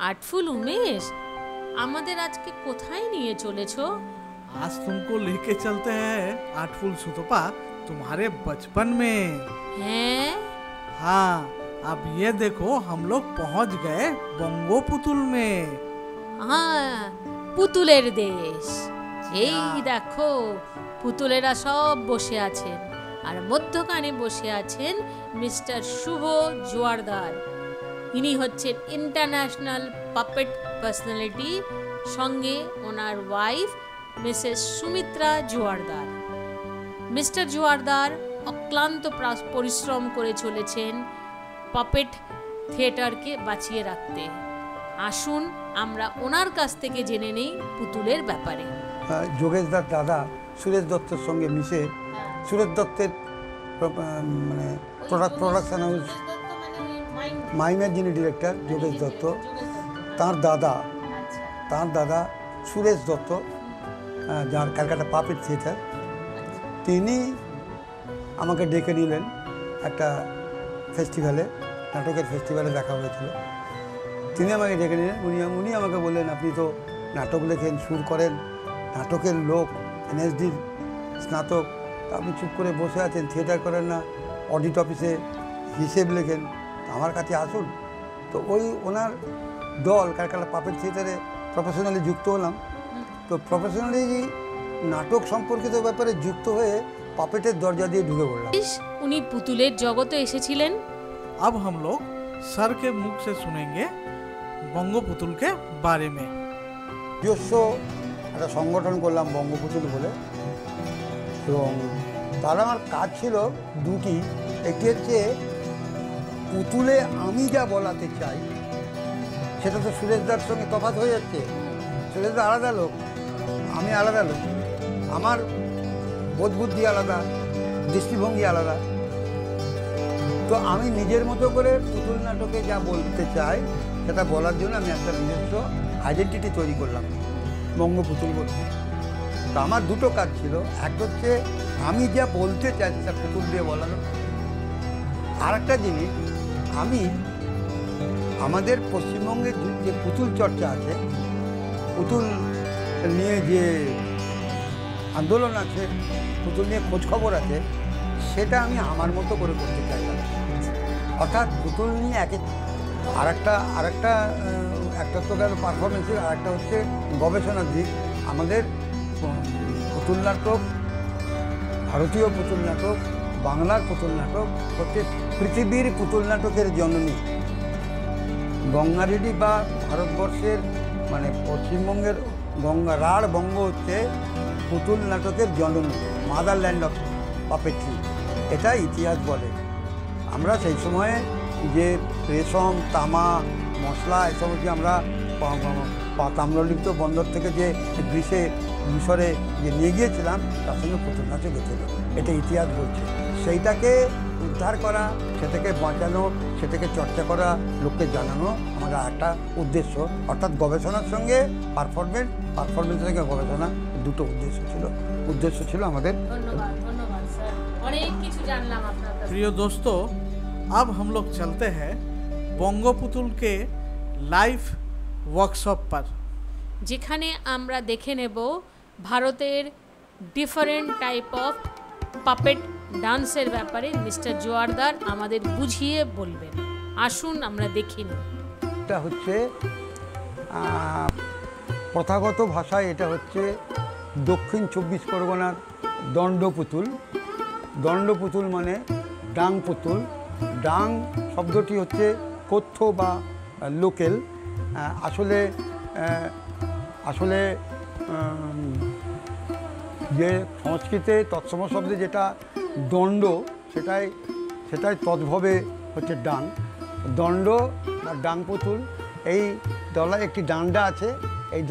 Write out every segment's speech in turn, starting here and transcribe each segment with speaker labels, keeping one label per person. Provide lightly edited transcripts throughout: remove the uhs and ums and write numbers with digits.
Speaker 1: Artful Umesh আমাদের আজকে কোথায় নিয়ে চলেছো?
Speaker 2: आज तुमको लेके चलते हैं आर्टफुल सुतपा तुम्हारे बचपन में।
Speaker 1: हैं?
Speaker 2: हाँ, अब ये देखो हम लोग पहुंच गए बंगो पुतुल में।
Speaker 1: হ্যাঁ, পুতুলের দেশ। এই দেখো পুতুলেরা সব বসে আছেন আর মধ্যখানে বসে আছেন মিস্টার শুভ জোয়ারদার। ইনি হচ্ছেন ইন্টারন্যাশনাল পাপেট পার্সোনালিটি, সঙ্গে ওনার wife Mrs Sumitra Joardar. Mr Joardar অক্লান্ত পরিশ্রম করে চলেছেন পাপেট থিয়েটারকে বাঁচিয়ে রাখতে। আসুন আমরা ওনার কাছ থেকে জেনে নেই পুতুলের ব্যাপারে।
Speaker 3: যোগেশ দার দাদা সুরেশ দত্তের সঙ্গে মিশে সুরেশ দত্তের মানে প্রোডাকশন হাউস মাইমের যিনি ডিরেক্টর যোগেশ দত্ত, তার দাদা সুরেশ দত্ত, যার ক্যালকাটা পাপেট থিয়েটার, তিনি আমাকে ডেকে নিলেন একটা ফেস্টিভ্যালে, নাটকের ফেস্টিভ্যালে দেখা হয়েছিল। তিনি আমাকে ডেকে নিলেন, উনি আমাকে বললেন আপনি তো নাটক লেখেন, সুর করেন, নাটকের লোক, এনএসডির স্নাতক, আপনি চুপ করে বসে আছেন, থিয়েটার করেন না, অডিট অফিসে হিসেব লেখেন, আমার কাছে আসুন। তো ওই ওনার দল ক্যালকাটা পাপেট থিয়েটারে প্রফেশনালি যুক্ত হলাম। তো প্রফেশনালি নাটক সম্পর্কিত ব্যাপারে যুক্ত হয়ে পাপেটের দরজা দিয়ে ঢুকে পড়লাম।
Speaker 1: উনি পুতুলের জগতে এসেছিলেন।
Speaker 2: अब हम लोग सर के मुख से सुनेंगे बंगो पुतुल के बारे में।
Speaker 3: নিজস্ব একটা সংগঠন করলাম বঙ্গপুতুল বলে, এবং তার আমার কাজ ছিল দুটি। একটি হচ্ছে পুতুলে আমি যা বলাতে চাই সেটা তো সুরেশদার সঙ্গে তফাৎ হয়ে যাচ্ছে। সুরেশদা আলাদা লোক, আমি আলাদা লোক, আমার বোধ বুদ্ধি আলাদা, দৃষ্টিভঙ্গি আলাদা। তো আমি নিজের মতো করে পুতুল নাটকে যা বলতে চাই সেটা বলার জন্য আমি একটা নিজস্ব আইডেন্টিটি তৈরি করলাম বঙ্গপুতুল বলে। তো আমার দুটো কাজ ছিল, একটা হচ্ছে আমি যা বলতে চাই সেটা পুতুল দিয়ে বলানো, আর একটা জিনিস আমি আমাদের পশ্চিমবঙ্গের যে পুতুল চর্চা আছে, পুতুল নিয়ে যে আন্দোলন আছে, পুতুল নিয়ে খোঁজখবর আছে, সেটা আমি আমার মতো করে করতে চাইলাম। অর্থাৎ পুতুল নিয়ে একটা তো গেল পারফরমেন্সের, আর একটা হচ্ছে গবেষণার দিক। আমাদের পুতুল নাটক, ভারতীয় পুতুল নাটক, বাংলার পুতুল নাটক হচ্ছে পৃথিবীর পুতুল নাটকের জননী। গঙ্গারেডি বা ভারতবর্ষের মানে পশ্চিমবঙ্গের রাঢ় বঙ্গ হচ্ছে পুতুল নাটকের জননী, মাদারল্যান্ড অফ পাপেট্রি, এটা ইতিহাস বলে। আমরা সেই সময়ে যে রেশম, তামা, মশলা এসব যে আমরা তাম্রলিপ্ত বন্দর থেকে যে মিশরে যে নিয়ে গিয়েছিলাম, তার সঙ্গে পুতুল নাচও গেছিল, এটা ইতিহাস বলছে। সেইটাকে উদ্ধার করা, সেটাকে বাঁচানো, সেটাকে চর্চা করা, লোককে জানানো আমার একটা উদ্দেশ্য। অর্থাৎ গবেষণার সঙ্গে পারফরমেন্সের সঙ্গে গবেষণা, দুটো উদ্দেশ্য ছিল আমাদের।
Speaker 1: ধন্যবাদ স্যার, অনেক কিছু জানলাম আপনার কাছে।
Speaker 2: प्रिय दोस्तों, अब हम लोग चलते हैं बंगो पुतुल के लाइव वर्कशॉप पर,
Speaker 1: যেখানে আমরা দেখে নেব ভারতের ডিফারেন্ট টাইপ অফ পাপেট ডান্সের ব্যাপারে মিস্টার জোয়ারদার আমাদের বুঝিয়ে বলবেন। আসুন আমরা দেখি নিই।
Speaker 3: এটা হচ্ছে প্রথাগত ভাষায় এটা হচ্ছে দক্ষিণ 24 পরগনার দণ্ডপুতুল। দণ্ডপুতুল মানে ডাং পুতুল। ডাং শব্দটি হচ্ছে কথ্য বা লোকেল। আসলে যে সংস্কৃতে তৎসম শব্দে যেটা দণ্ড, সেটাই তদ্ভবে হচ্ছে ডাং। দণ্ড বা ডাং পুতুল, এই দলায় একটি ডান্ডা আছে, এই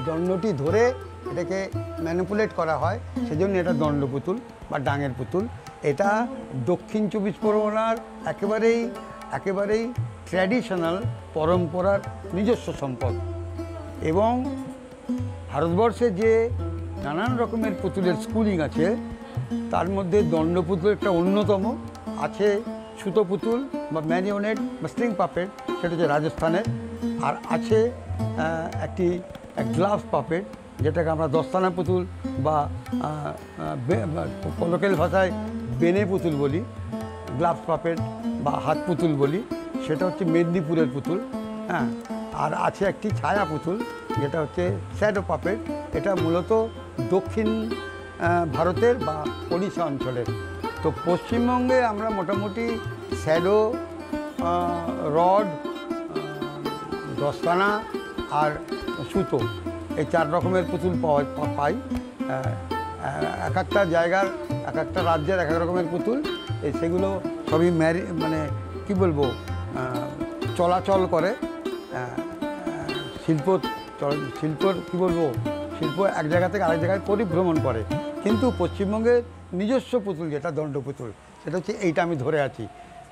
Speaker 3: দণ্ডটি ধরে এটাকে ম্যানিপুলেট করা হয়, সেজন্য এটা দণ্ড পুতুল বা ডাঙের পুতুল। এটা দক্ষিণ 24 পরগনার একেবারেই ট্র্যাডিশনাল পরম্পরার নিজস্ব সম্পদ। এবং ভারতবর্ষে যে নানান রকমের পুতুলের স্কুলিং আছে, তার মধ্যে দণ্ডপুতুল একটা অন্যতম। আছে সুতো পুতুল বা ম্যারিওনেট বা স্ট্রিং পাপেট, সেটা হচ্ছে রাজস্থানের। আর আছে একটি গ্লাস পাপেট, যেটাকে আমরা দস্তানা পুতুল বা লোকাল ভাষায় বেনে পুতুল বলি, গ্লাভস পাপেট বা হাত পুতুল বলি, সেটা হচ্ছে মেদিনীপুরের পুতুল। হ্যাঁ, আর আছে একটি ছায়া পুতুল, যেটা হচ্ছে শ্যাডো পাপেট। এটা মূলত দক্ষিণ ভারতের বা ওড়িশা অঞ্চলের। তো পশ্চিমবঙ্গে আমরা মোটামুটি শ্যাডো, রড, দস্তানা আর সুতো, এই 4 রকমের পুতুল পাই। এক একটা জায়গার, এক একটা রাজ্যের এক এক রকমের পুতুল। সেগুলো সবই মানে কি বলবো, চলাচল করে। শিল্পর কি বলবো, শিল্প এক জায়গা থেকে আরেক জায়গায় পরিভ্রমণ করে। কিন্তু পশ্চিমবঙ্গের নিজস্ব পুতুল যেটা দণ্ড পুতুল, সেটা হচ্ছে এইটা আমি ধরে আছি।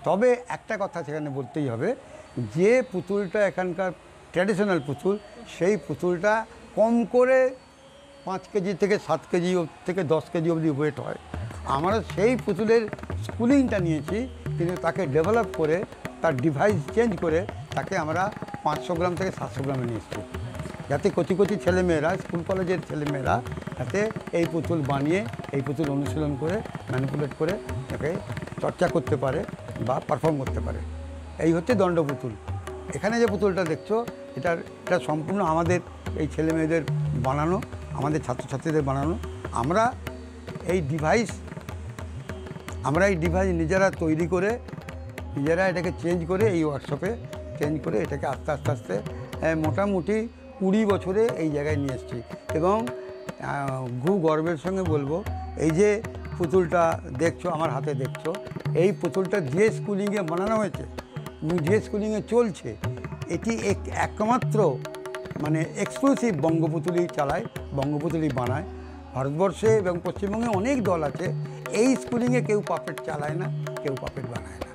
Speaker 3: তবে একটা কথা সেখানে বলতেই হবে, যে পুতুলটা এখানকার ট্র্যাডিশনাল পুতুল, সেই পুতুলটা কম করে 5 কেজি থেকে 7 কেজি থেকে 10 কেজি অবধি ওয়েট হয়। আমরা সেই পুতুলের স্কুলিংটা নিয়েছি, কিন্তু তাকে ডেভেলপ করে, তার ডিভাইস চেঞ্জ করে তাকে আমরা 500 গ্রাম থেকে 700 গ্রামে নিয়ে এসেছি, যাতে কচি কচি ছেলেমেয়েরা, স্কুল কলেজের ছেলেমেয়েরা যাতে এই পুতুল বানিয়ে, এই পুতুল অনুশীলন করে, ম্যানিপুলেট করে তাকে চর্চা করতে পারে বা পারফর্ম করতে পারে। এই হচ্ছে দণ্ড পুতুল। এখানে যে পুতুলটা দেখছো, এটা সম্পূর্ণ আমাদের এই ছেলেমেয়েদের বানানো, আমাদের ছাত্রছাত্রীদের বানানো। আমরা এই ডিভাইস নিজেরা তৈরি করে, নিজেরা এটাকে চেঞ্জ করে, এই ওয়ার্কশপে চেঞ্জ করে এটাকে আস্তে আস্তে আস্তে মোটামুটি 20 বছরে এই জায়গায় নিয়ে এসেছি। এবং খুব গর্বের সঙ্গে বলবো, এই যে পুতুলটা দেখছো, আমার হাতে দেখছো, এই পুতুলটা যে স্কুলিংয়ে বানানো হয়েছে এবং যে স্কুলিংয়ে চলছে, এটি একমাত্র মানে এক্সক্লুসিভ বঙ্গপুতুলই চালায়, বঙ্গপুতুলই বানায়। ভারতবর্ষে এবং পশ্চিমবঙ্গে অনেক দল আছে, এই স্কুলিংয়ে কেউ পাপেট চালায় না, কেউ পাপেট বানায় না।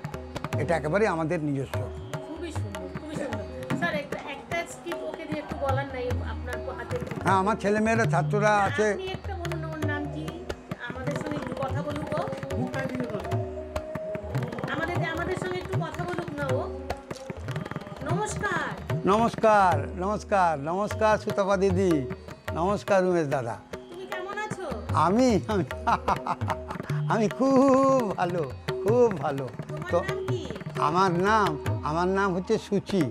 Speaker 3: এটা একেবারে আমাদের নিজস্ব।
Speaker 1: খুবই সুন্দর, খুবই সুন্দর। স্যার একটা স্কিপ ওকে দিয়ে একটু বলার নাই আপনার হাতে?
Speaker 3: হ্যাঁ, আমার ছেলেমেয়েরা, ছাত্ররা আছে।
Speaker 1: আপনি একটা বলুন, ওর নাম কি? আমাদের সঙ্গে একটু কথা বলুক ও। আমাদের সঙ্গে একটু কথা বলুক না ও। নমস্কার।
Speaker 3: নমস্কার, নমস্কার, নমস্কার সুতপা দিদি, নমস্কার উমেশ দাদা।
Speaker 1: তুমি কেমন আছো?
Speaker 3: আমি খুব ভালো, খুব ভালো। তো আমার নাম হচ্ছে সুচি।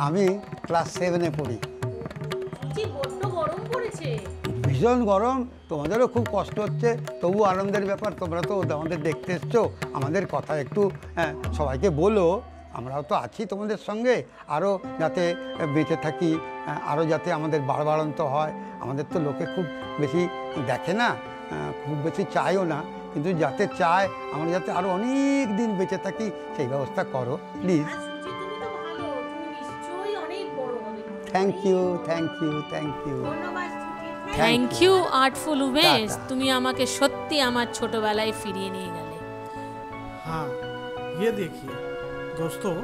Speaker 3: আমি ক্লাস 7-এ পড়ি।
Speaker 1: বড্ড গরম পড়েছে।
Speaker 3: ভীষণ গরম, তোমাদেরও খুব কষ্ট হচ্ছে, তবু আনন্দের ব্যাপার। তোমরা তো আমাদের দেখতে এসছো, আমাদের কথা একটু সবাইকে বলো, আমরাও তো আছি তোমাদের সঙ্গে, আরও যাতে বেঁচে থাকি, আরও যাতে আমাদের বাড়বাড়ন্ত হয়। আমাদের তো লোকে খুব বেশি দেখে না, খুব বেশি চায়ও না, কিন্তু যাতে চায় আমরা যাতে আরও অনেক দিন বেঁচে থাকি, সেই ব্যবস্থা করো please. Thank you, thank you, thank you,
Speaker 1: thank you artful Umesh. তুমি আমাকে সত্যি আমার ছোটবেলায় ফিরিয়ে নিয়ে গেলে।
Speaker 2: हाँ, ये देखिए दोस्तों,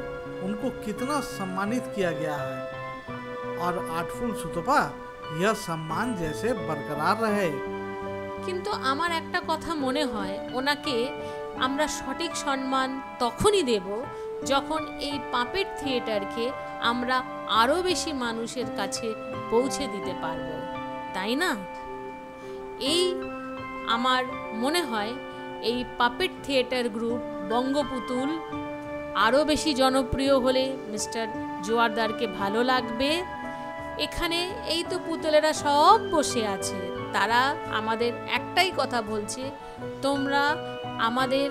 Speaker 2: उनको कितना सम्मानित किया गया है और आर्टफुल सुतपा यह सम्मान जैसे बरकरार रहे।
Speaker 1: কিন্তু আমার একটা কথা মনে হয়, ওনাকে আমরা সঠিক সম্মান তখনই দেব যখন এই পাপেট থিয়েটারকে আমরা আরও বেশি মানুষের কাছে পৌঁছে দিতে পারব, তাই না? এই আমার মনে হয় এই পাপেট থিয়েটার গ্রুপ বঙ্গপুতুল আরও বেশি জনপ্রিয় হলে মিস্টার জোয়ারদারকে ভালো লাগবে। এখানে এই তো পুতুলেরা সব বসে আছে, তারা আমাদের একটাই কথা বলছে, তোমরা আমাদের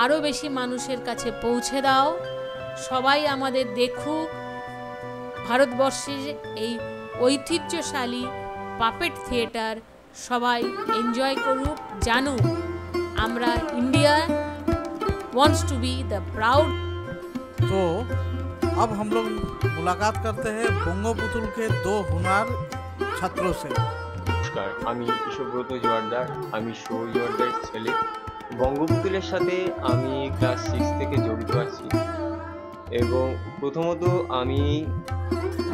Speaker 1: আরও বেশি মানুষের কাছে পৌঁছে দাও, সবাই আমাদের দেখুক, ভারতবর্ষের এই ঐতিহ্যশালী পাপেট থিয়েটার সবাই এনজয় করুক, জানুক আমরা India wants to be the proud।
Speaker 2: तो अब हम लोग मुलाकात करते हैं बंगोपुतुल के 2 हुनर छात्रों से।
Speaker 4: নমস্কার, আমি কিশোরব্রত জোয়ারদার, আমি সৌর জোয়ারদার ছেলে। বঙ্গপুতুলের সাথে আমি ক্লাস 6 থেকে জড়িত আছি। এবং প্রথমত আমি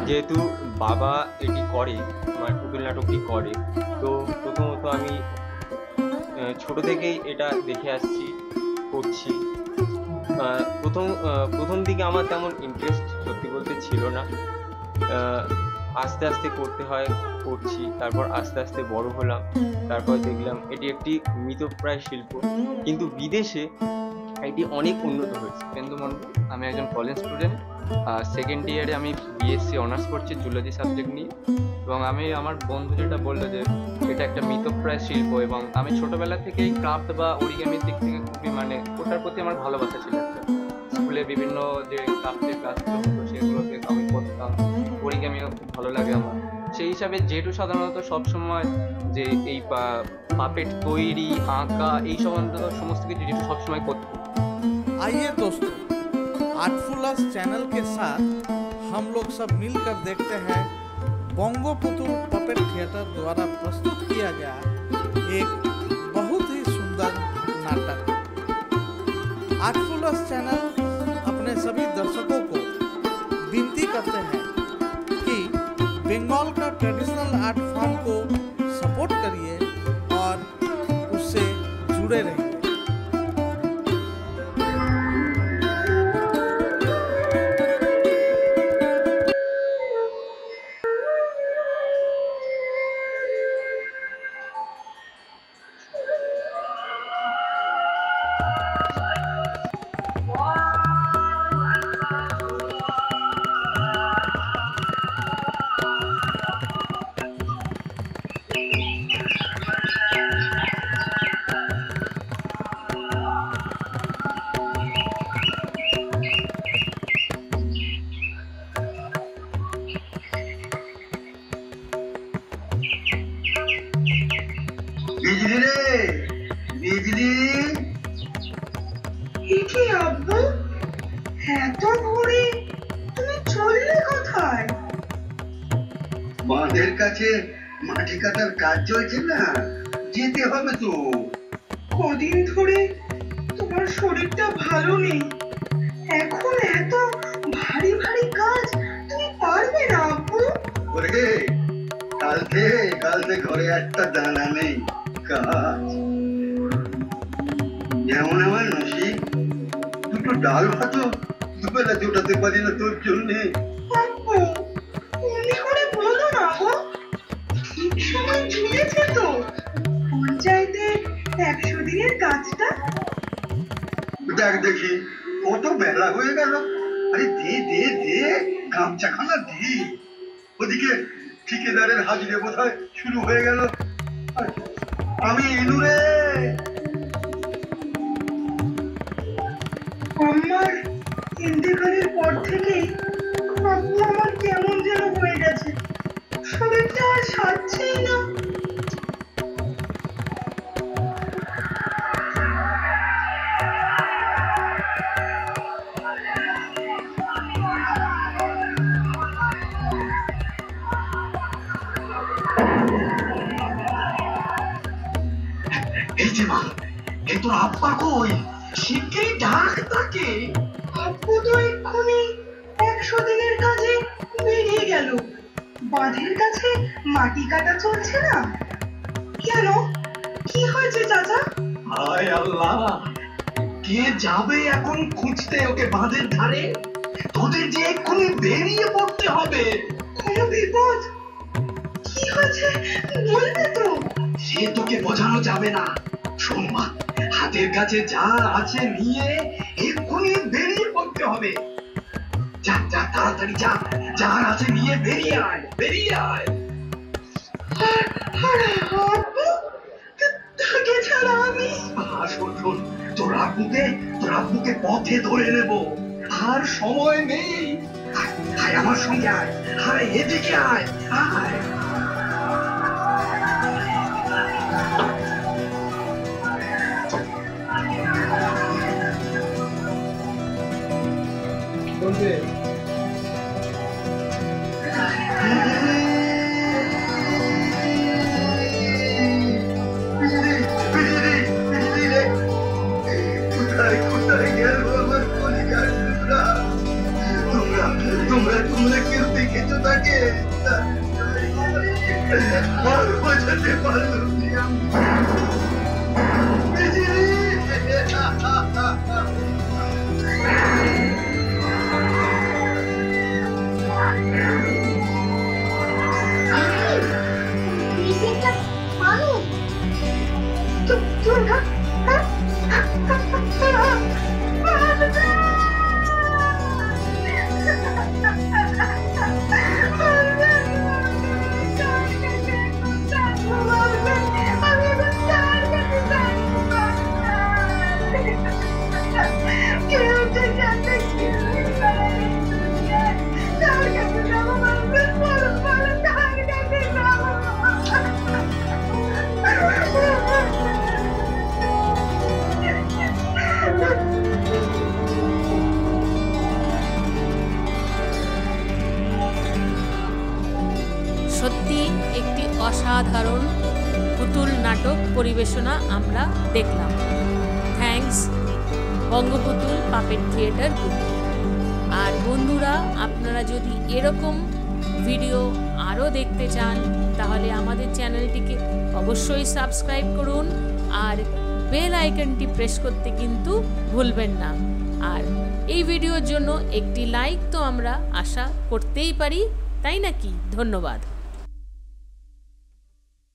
Speaker 4: যেহেতু বাবা এটি করে, আমার পুতুল নাটকটি করে, তো প্রথমত আমি ছোট থেকেই এটা দেখে আসছি, করছি। প্রথম দিকে আমার তেমন ইন্টারেস্ট সত্যি বলতে ছিল না। আস্তে আস্তে করছি, তারপর আস্তে আস্তে বড় হলাম, তারপর দেখলাম এটি একটি মৃতপ্রায় শিল্প, কিন্তু বিদেশে এটি অনেক উন্নত হয়েছে।
Speaker 5: পেন্দু মণ্ডল, আমি একজন কলেজ স্টুডেন্ট, সেকেন্ড ইয়ারে আমি বিএসসি অনার্স করছি জুলজি সাবজেক্ট নিয়ে। এবং আমি আমার বন্ধু যেটা বললো যে এটা একটা মৃতপ্রায় শিল্প, এবং আমি ছোটোবেলা থেকেই ক্রাফট বা অরিগামির দিক থেকে খুবই ওটার প্রতি আমার ভালোবাসা ছিল। স্কুলে বিভিন্ন যে ক্রাফটের ক্লাসগুলো হতো সেগুলোতে আমি করতাম, অরিগামিও খুব ভালো লাগে আমার। সেই হিসাবে যেহেতু সাধারণত সবসময় যে এই পাপেট তৈরি, আঁকা, এই সমস্ত কিছু যেহেতু সবসময় করতাম।
Speaker 2: आइए दोस्तों, आर्टफुलस चैनल के साथ हम लोग सब मिलकर देखते हैं बोंगो पुतुल पपेट थिएटर द्वारा प्रस्तुत किया गया एक बहुत ही सुंदर नाटक। आर्टफुलस चैनल अपने सभी दर्शकों को विनती करते हैं कि बंगाल का ट्रेडिशनल आर्ट फॉर्म को सपोर्ट करिए और उससे जुड़े रहिए।
Speaker 6: বিজলি রে, বিজলি।
Speaker 7: কি আব্বু, এত ভোরে তুমি চললে কোথায়?
Speaker 6: বাঁধের কাছে মাটি কাটার কাজ চলছে না, যেতে হবে তো।
Speaker 7: কদিন ধরে তোমার শরীরটা ভালো নেই, এখন এত ভারী ভারী কাজ তুমি পারবে না আব্বু?
Speaker 6: ওরে কালকে ঘরে একটা দানা নেই কাজ। যেমন আমার নসিব, দুটো ডাল ভাতো দুবেলা জোটাতে পারি না তোর জন্যে।
Speaker 7: আব্বু, এমনি করে বলো না গো, ঠিক সময় ঝুলেছে তো পঞ্চায়েতে 100 দিনের কাজটা।
Speaker 6: দেখ দেখি কত বেলা হয়ে গেল। আরে দে দে দে, গামছাখানা দি। ওদিকে ঠিকাদারের হাজিরে বোধহয় শুরু হয়ে গেল। আমি ইনু রে।
Speaker 7: আমার ইন্তেকালের পর থেকে আব্বু আমার কেমন যেন হয়ে গেছে, শরীরটা আর সারছেই না।
Speaker 6: এই যে মা, এই তোর আব্বা কই? শিগগিরই ডাক তাকে।
Speaker 7: আব্বু তো এক্ষুনি 100 দিনের কাজে বেরিয়ে গেল। বাঁধের কাছে মাটি কাটা চলছে না কেন? কি হয়েছে চাচা?
Speaker 6: হায় আল্লাহ, কে যাবে এখন খুঁজতে ওকে বাঁধের ধারে? তোদের যে এক্ষুনি বেরিয়ে পড়তে হবে।
Speaker 7: কোনো বিপদ? কি হয়েছে বলবে তো?
Speaker 6: সে তোকে বোঝানো যাবে না। শোন মা, হাতের কাছে যা আছে নিয়ে এক্ষুনি বেরিয়ে পড়তে হবে। যা যা, তাড়াতাড়ি যা, যা আছে নিয়ে বেরিয়ে আয়, বেরিয়ে আয়।
Speaker 7: আব্বু, তাকে ছাড়া আমি।
Speaker 6: শোন শোন, তোর আব্বুকে পথে ধরে নেব, আর সময় নেই। আয় আমার সঙ্গে আয়, আয় এদিকে আয়, আয়। কোথায় গেল আমার কলিজার টুকরা? তোমরা কেউ দেখেছো তাকে? আর বোঝাতে পারলাম না।
Speaker 1: সত্যি একটি অসাধারণ পুতুল নাটক পরিবেশনা আমরা দেখলাম। Thanks Bangaputul puppet theatre group. আর বন্ধুরা, আপনারা যদি এরকম ভিডিও আরও দেখতে চান তাহলে আমাদের চ্যানেলটিকে অবশ্যই সাবস্ক্রাইব করুন আর বেল আইকনটি প্রেস করতে কিন্তু ভুলবেন না। আর এই ভিডিওর জন্য একটি লাইক তো আমরা আশা করতেই পারি, তাই নাকি? ধন্যবাদ।